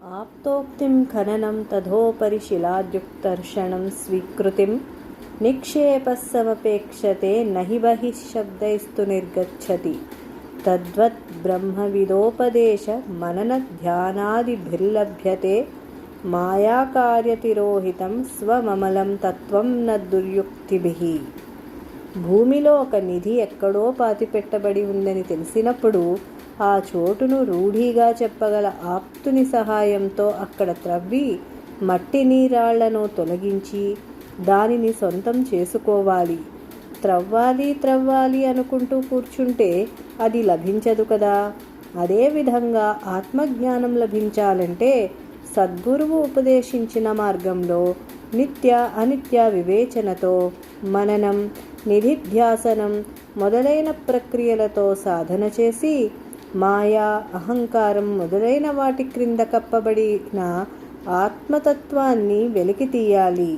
ఆప్తోక్తిం ఖననం తథోపరి శిలాద్యుక్తర్షణం స్వీకృతిం నిక్షేపः సమపేక్షతే నహి బహిః శబ్దైస్తు నిర్గచ్చతి తద్వత్ బ్రహ్మవిదోపదేశ మనన ధ్యానాదిభిర్లభ్యతే మాయాకార్యతిరోహితం స్వమమలం తత్వం న దుర్యుక్తిభిః. భూమిలో ఒక నిధి ఎక్కడో పాతిపెట్టబడి ఉందని తెలిసినప్పుడు ఆ చోటును రూఢిగా చెప్పగల ఆప్తుని సహాయంతో అక్కడ త్రవ్వి మట్టిని రాళ్లను తొలగించి దానిని సొంతం చేసుకోవాలి. త్రవ్వాలి అనుకుంటూ కూర్చుంటే అది లభించదు కదా. అదేవిధంగా ఆత్మజ్ఞానం లభించాలంటే సద్గురువు ఉపదేశించిన మార్గంలో నిత్య అనిత్య వివేచనతో మననం, నిధిధ్యాసనం మొదలైన ప్రక్రియలతో సాధన చేసి మాయా, అహంకారం మొదలైన వాటి క్రింద కప్పబడిన ఆత్మతత్వాన్ని వెలికి తీయాలి.